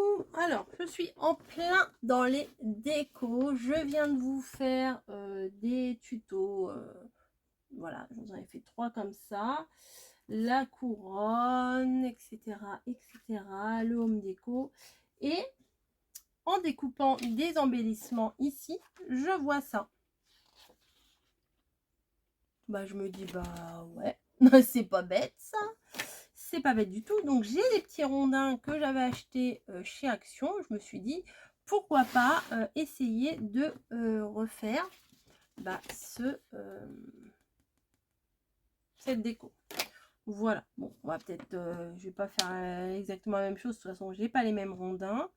coucou. Alors, je suis en plein dans les décos. Je viens de vous faire des tutos. Voilà, je vous en ai fait 3 comme ça. La couronne, etc., etc. Le home déco. Et en découpant des embellissements ici, je vois ça. Bah, je me dis, bah ouais, c'est pas bête ça. C'est pas bête du tout. Donc j'ai des petits rondins que j'avais achetés chez Action. Je me suis dit pourquoi pas essayer de refaire cette déco. Voilà. Bon, on va peut-être, je vais pas faire exactement la même chose. De toute façon, j'ai pas les mêmes rondins.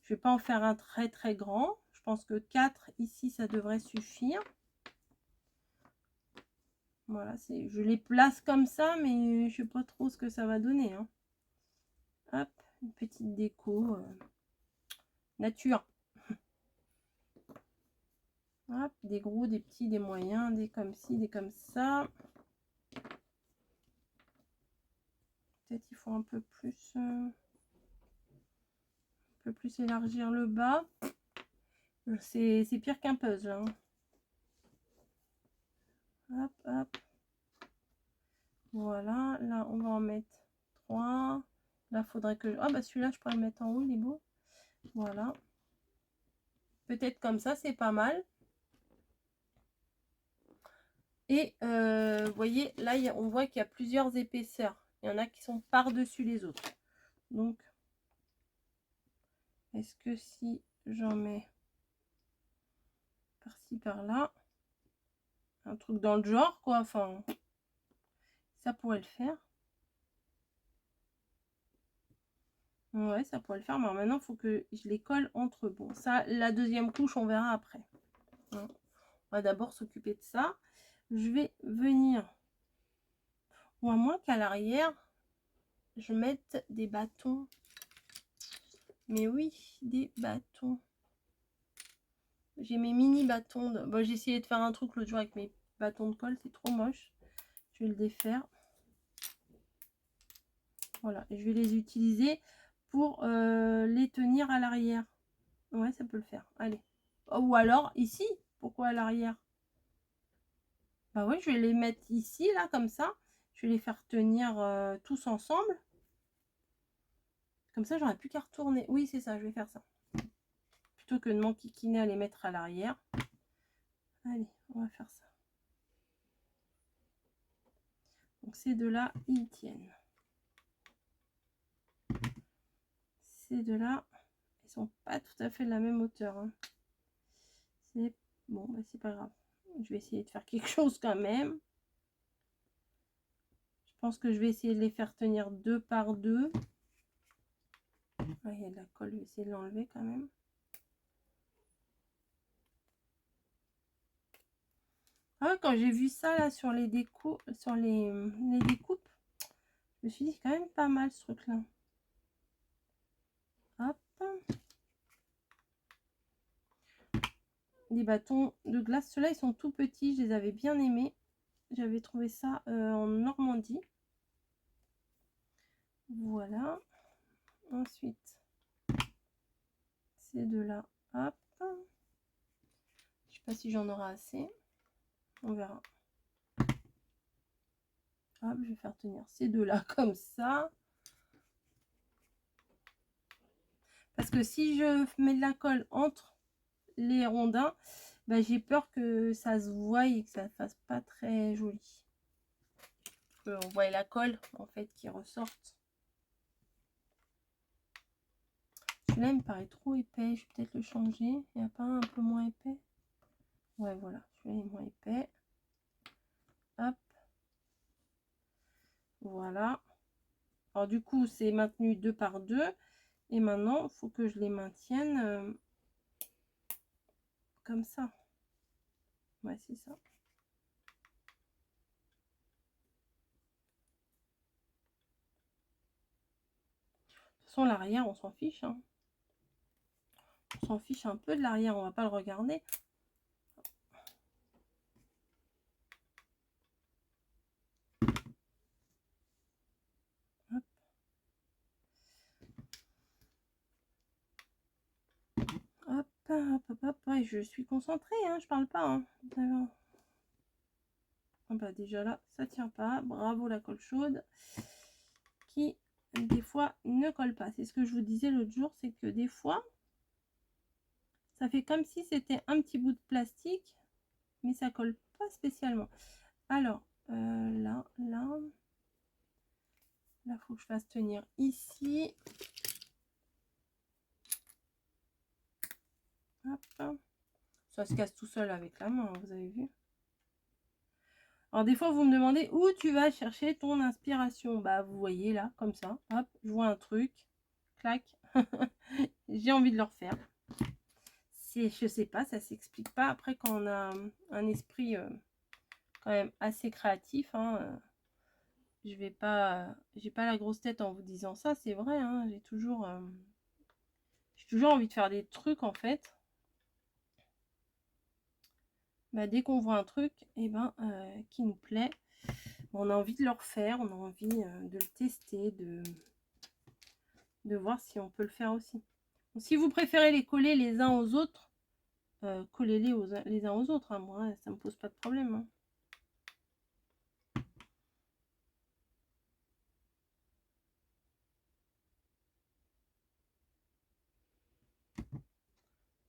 Je vais pas en faire un très très grand. Je pense que 4 ici, ça devrait suffire. Voilà, je les place comme ça, mais je sais pas trop ce que ça va donner. Hein. Hop, une petite déco nature. Hop, des gros, des petits, des moyens, des comme ci, des comme ça. Peut-être il faut un peu plus élargir le bas. C'est pire qu'un puzzle. Hein. Hop, hop. Voilà, là on va en mettre 3. Là, faudrait que... Ah bah celui-là, je pourrais le mettre en haut, il est beau. Voilà. Peut-être comme ça, c'est pas mal. Et vous voyez, là, on voit qu'il y a plusieurs épaisseurs. Il y en a qui sont par-dessus les autres. Donc, est-ce que si j'en mets par-ci, par-là, un truc dans le genre, quoi, enfin, ça pourrait le faire. Ouais, ça pourrait le faire, mais alors maintenant, il faut que je les colle entre eux. Bon, ça, la deuxième couche, on verra après. On va d'abord s'occuper de ça. Je vais venir, ou à moins qu'à l'arrière, je mette des bâtons. Mais oui, des bâtons. J'ai mes mini bâtons. Bon, j'ai essayé de faire un truc l'autre jour avec mes bâtons de colle, c'est trop moche. Je vais le défaire. Voilà, je vais les utiliser pour les tenir à l'arrière. Ouais, ça peut le faire. Allez. Ou alors ici. Pourquoi à l'arrière? Bah ouais, je vais les mettre ici, là, comme ça. Je vais les faire tenir tous ensemble. Comme ça, j'aurai plus qu'à retourner. Oui, c'est ça, je vais faire ça. Plutôt que de m'enquiquiner à les mettre à l'arrière. Allez, on va faire ça. Donc ces deux-là, ils tiennent. Ces deux-là, ils sont pas tout à fait de la même hauteur. Hein. C'est bon, bah c'est pas grave. Je vais essayer de faire quelque chose quand même. Je pense que je vais essayer de les faire tenir 2 par 2. Ah, il y a de la colle, je vais essayer de l'enlever quand même. Ah, quand j'ai vu ça là sur les découpes, je me suis dit c'est quand même pas mal ce truc là. Hop. Des bâtons de glace, ceux-là ils sont tout petits, je les avais bien aimés. J'avais trouvé ça en Normandie. Voilà. Ensuite, ces deux-là, hop. Je sais pas si j'en aurai assez. On verra. Hop, je vais faire tenir ces deux-là comme ça. Parce que si je mets de la colle entre les rondins, bah, j'ai peur que ça se voie et que ça fasse pas très joli. On voit la colle en fait qui ressorte. Celui-là il me paraît trop épais, je vais peut-être le changer. Il n'y a pas un peu moins épais? Ouais, voilà, celui-là est moins épais. Hop. Voilà. Alors du coup, c'est maintenu 2 par 2. Et maintenant, il faut que je les maintienne comme ça. Ouais, c'est ça. De toute façon, l'arrière, on s'en fiche. Hein. On s'en fiche un peu de l'arrière, on va pas le regarder. Hop. hop, hop, hop. Ouais, je suis concentrée, hein, je parle pas. Hein. Alors. Ah bah déjà là, ça tient pas. Bravo la colle chaude. Qui, des fois, ne colle pas. C'est ce que je vous disais l'autre jour, c'est que des fois, ça fait comme si c'était un petit bout de plastique, mais ça colle pas spécialement. Alors, là, faut que je fasse tenir ici. Hop. Ça se casse tout seul avec la main, vous avez vu. Alors des fois, vous me demandez où tu vas chercher ton inspiration. Bah, vous voyez là, comme ça. Hop, je vois un truc. Clac. J'ai envie de le refaire. Je sais pas, ça s'explique pas. Après, quand on a un esprit quand même assez créatif, hein, j'ai pas la grosse tête en vous disant ça, c'est vrai. Hein, j'ai toujours envie de faire des trucs en fait. Bah, dès qu'on voit un truc, et ben, qui nous plaît, on a envie de le refaire, on a envie de le tester, de voir si on peut le faire aussi. Donc, si vous préférez les coller les uns aux autres, collez-les les uns aux autres. Hein, moi, ça me pose pas de problème. Hein.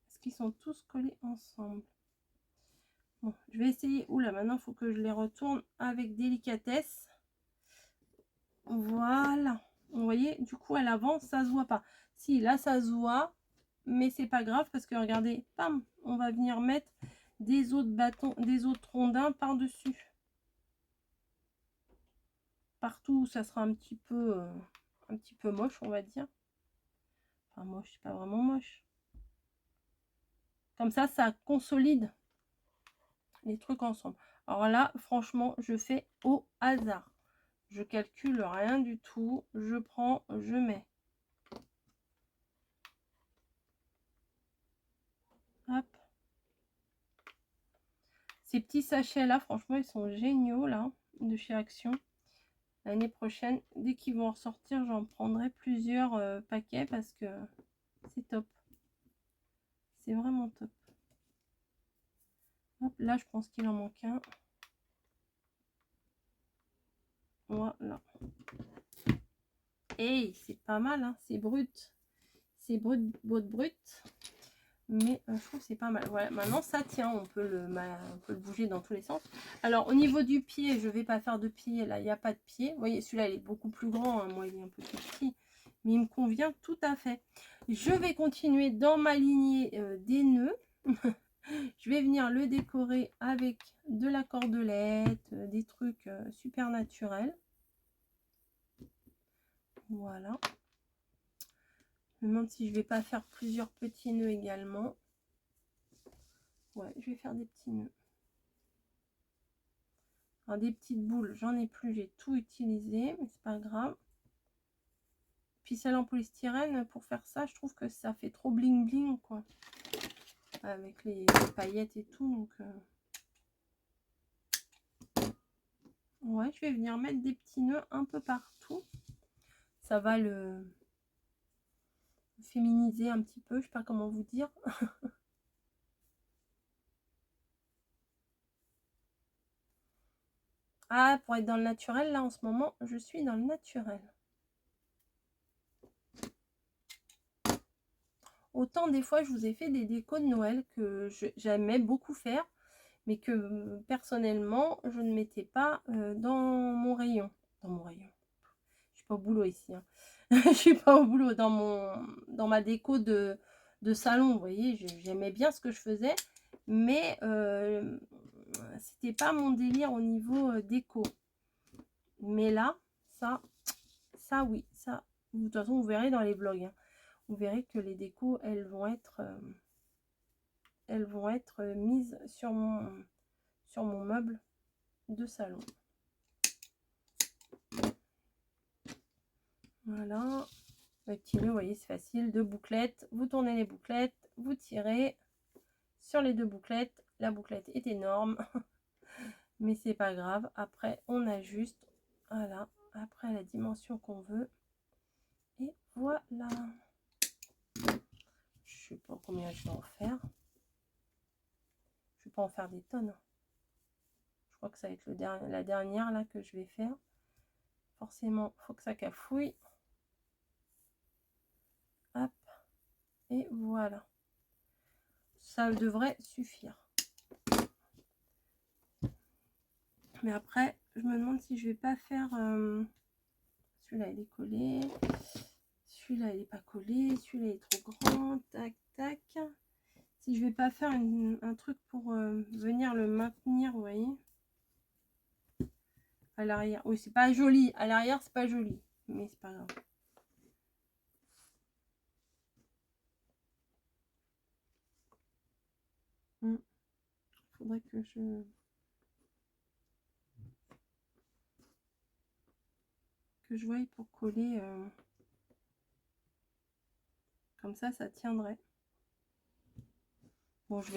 Parce qu'ils sont tous collés ensemble. Bon, je vais essayer. Oula, maintenant, il faut que je les retourne avec délicatesse. Voilà. Vous voyez, du coup, à l'avant, ça se voit pas. Si, là, ça se voit, mais c'est pas grave parce que regardez, pam, on va venir mettre des autres bâtons, des autres rondins par-dessus. Partout, ça sera un petit peu moche, on va dire. Enfin, moche, c'est pas vraiment moche. Comme ça consolide les trucs ensemble. Alors là, franchement, je fais au hasard. Je calcule rien du tout. Je prends, je mets. Hop. Ces petits sachets là, franchement, ils sont géniaux là, de chez Action. L'année prochaine, dès qu'ils vont ressortir, j'en prendrai plusieurs paquets parce que c'est top. C'est vraiment top. Hop, là, je pense qu'il en manque un. Voilà. Et c'est pas mal, hein, c'est brut. C'est brut. Mais je trouve que c'est pas mal. Voilà, maintenant ça tient, on peut le bouger dans tous les sens. Alors au niveau du pied, je vais pas faire de pied, là il n'y a pas de pied. Vous voyez, celui-là il est beaucoup plus grand, hein. Moi il est un peu plus petit, mais il me convient tout à fait. Je vais continuer dans ma lignée des nœuds. Je vais venir le décorer avec de la cordelette, des trucs super naturels. Voilà. Je me demande si je vais pas faire plusieurs petits nœuds également. Ouais, je vais faire des petits nœuds. Alors, des petites boules, j'en ai plus, j'ai tout utilisé, mais c'est pas grave. Puis celle en polystyrène, pour faire ça, je trouve que ça fait trop bling bling, quoi. Avec les paillettes et tout, donc... Ouais, je vais venir mettre des petits nœuds un peu partout. Ça va le féminiser un petit peu, je sais pas comment vous dire. Ah, pour être dans le naturel, là, en ce moment, je suis dans le naturel. Autant, des fois, je vous ai fait des décos de Noël que j'aimais beaucoup faire, mais que, personnellement, je ne mettais pas dans mon rayon. Dans mon rayon. Je suis pas au boulot ici. Hein. Je suis pas au boulot. Dans ma déco de salon, vous voyez, j'aimais bien ce que je faisais, mais c'était pas mon délire au niveau déco. Mais là, ça oui, ça, de toute façon, vous verrez dans les vlogs. Hein. Vous verrez que les décos, elles vont être mises sur mon meuble de salon. Voilà. Le petit nœud, vous voyez, c'est facile. 2 bouclettes. Vous tournez les bouclettes, vous tirez sur les 2 bouclettes. La bouclette est énorme. Mais c'est pas grave. Après, on ajuste. Voilà. Après, la dimension qu'on veut. Et voilà. Je sais pas combien je vais en faire. Je vais pas en faire des tonnes. Je crois que ça va être la dernière là que je vais faire. Forcément, il faut que ça cafouille. Hop. Et voilà. Ça devrait suffire. Mais après, je me demande si je vais pas faire... celui-là, il est collé. Celui-là, il est pas collé. Celui-là, il est trop grand. Tac, tac. Si je vais pas faire un truc pour venir le maintenir, vous voyez. À l'arrière. Oui, c'est pas joli. À l'arrière, c'est pas joli. Mais c'est pas grave. Faudrait que je voie pour coller comme ça tiendrait. Bon, je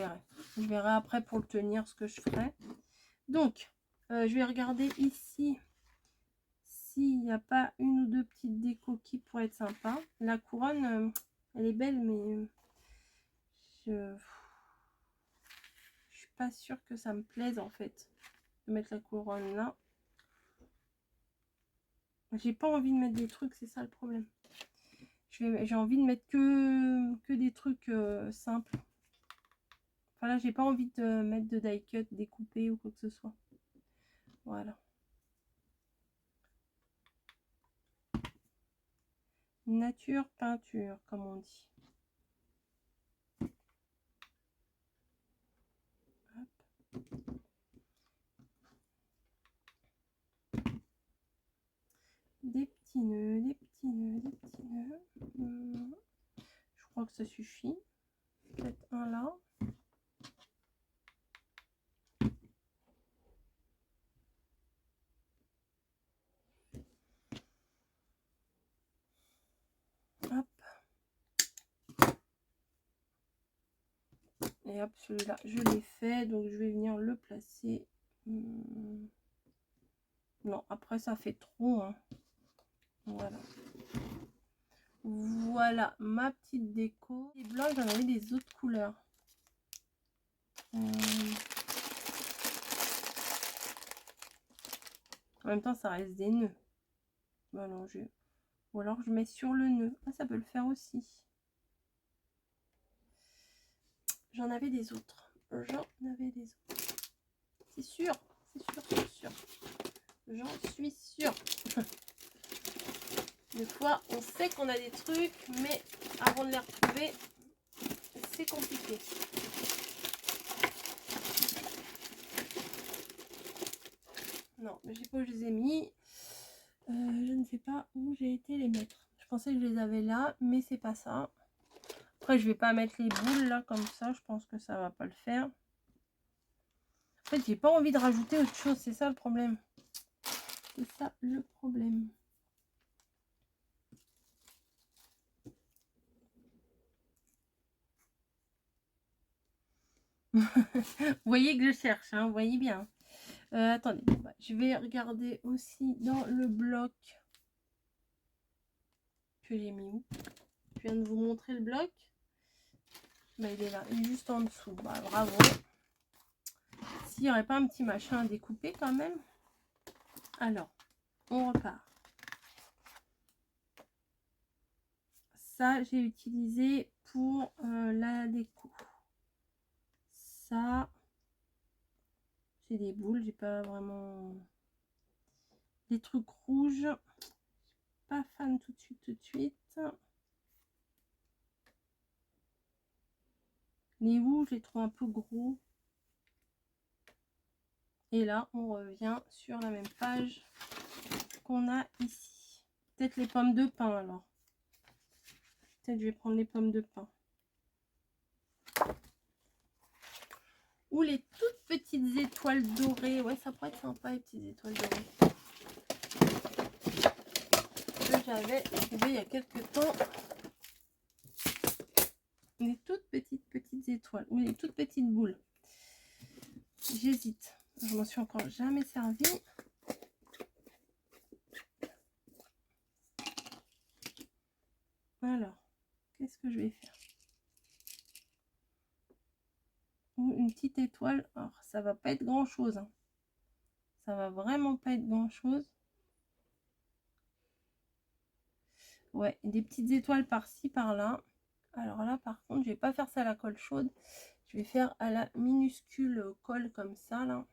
verrai après pour le tenir ce que je ferai. Donc je vais regarder ici s'il n'y a pas une ou deux petites décos qui pourraient être sympas. La couronne elle est belle, mais je suis pas sûre que ça me plaise en fait de mettre la couronne là. J'ai pas envie de mettre des trucs, c'est ça le problème. J'ai envie de mettre que des trucs simples. Enfin là, j'ai pas envie de mettre de die cut découpé ou quoi que ce soit. Voilà. Nature, peinture, comme on dit. Hop. Des petits nœuds, des petits nœuds, des petits nœuds. Je crois que ça suffit. Peut-être un là. Hop. Et hop, celui-là, je l'ai fait. Donc, je vais venir le placer. Non, après, ça fait trop. Hein. Voilà. Voilà ma petite déco. Les blancs, j'en avais des autres couleurs. En même temps, ça reste des nœuds. Voilà, ou alors je mets sur le nœud. Ah, ça peut le faire aussi. J'en avais des autres. J'en avais des autres. C'est sûr, c'est sûr, c'est sûr. J'en suis sûre. Des fois, on sait qu'on a des trucs, mais avant de les retrouver, c'est compliqué. Non, mais je sais pas où je les ai mis. Je ne sais pas où j'ai été les mettre. Je pensais que je les avais là, mais c'est pas ça. Après, je vais pas mettre les boules là comme ça. Je pense que ça va pas le faire. En fait, j'ai pas envie de rajouter autre chose. C'est ça le problème. C'est ça le problème. Vous voyez que je cherche, hein, vous voyez bien. Attendez, je vais regarder aussi dans le bloc que j'ai mis où. Je viens de vous montrer le bloc. Bah, il est là, il est juste en dessous. Bah, bravo. S'il n'y aurait pas un petit machin à découper quand même. Alors, on repart. Ça, j'ai utilisé pour la déco. Ça, c'est des boules. J'ai pas vraiment des trucs rouges. Pas fan tout de suite, tout de suite. Les rouges, je les trouve un peu gros. Et là, on revient sur la même page qu'on a ici. Peut-être les pommes de pin alors. Peut-être je vais prendre les pommes de pin. Ou les toutes petites étoiles dorées. Ouais, ça pourrait être sympa, les petites étoiles dorées. Que j'avais trouvé il y a quelques temps. Les toutes petites étoiles. Ou les toutes petites boules. J'hésite. Je m'en suis encore jamais servi. Alors, qu'est-ce que je vais faire? ou une petite étoile. Alors, ça va pas être grand chose, hein. Ça va vraiment pas être grand chose. Ouais, des petites étoiles par-ci, par-là. Alors là, par contre, je vais pas faire ça à la colle chaude. Je vais faire à la minuscule colle comme ça, là.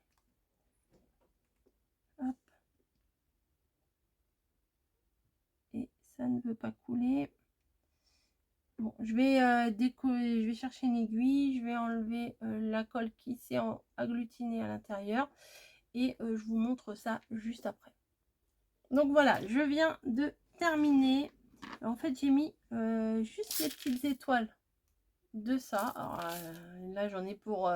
Hop. Et ça ne veut pas couler. Bon, je vais décoller, je vais chercher une aiguille, je vais enlever la colle qui s'est agglutinée à l'intérieur et je vous montre ça juste après. Donc voilà, je viens de terminer. En fait, j'ai mis juste les petites étoiles de ça. Alors, là, j'en ai pour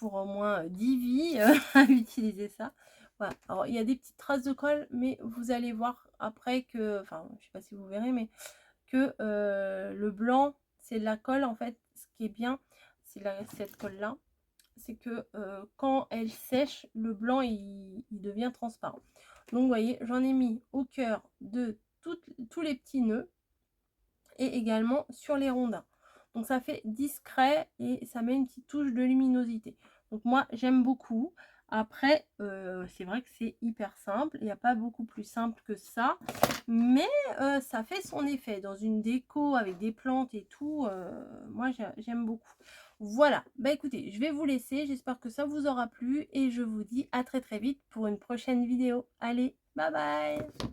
au moins 10 vies à utiliser ça. Voilà. Alors, il y a des petites traces de colle, mais vous allez voir après que, enfin, je sais pas si vous verrez, mais que le blanc, c'est de la colle. En fait, ce qui est bien, c'est cette colle-là, c'est que quand elle sèche, le blanc, il devient transparent. Donc, vous voyez, j'en ai mis au cœur de tous les petits nœuds et également sur les rondins. Donc ça fait discret et ça met une petite touche de luminosité. Donc moi j'aime beaucoup. Après c'est vrai que c'est hyper simple, il n'y a pas beaucoup plus simple que ça, mais ça fait son effet dans une déco avec des plantes et tout. Moi j'aime beaucoup. Voilà, bah écoutez, je vais vous laisser, j'espère que ça vous aura plu et je vous dis à très très vite pour une prochaine vidéo. Allez, bye bye.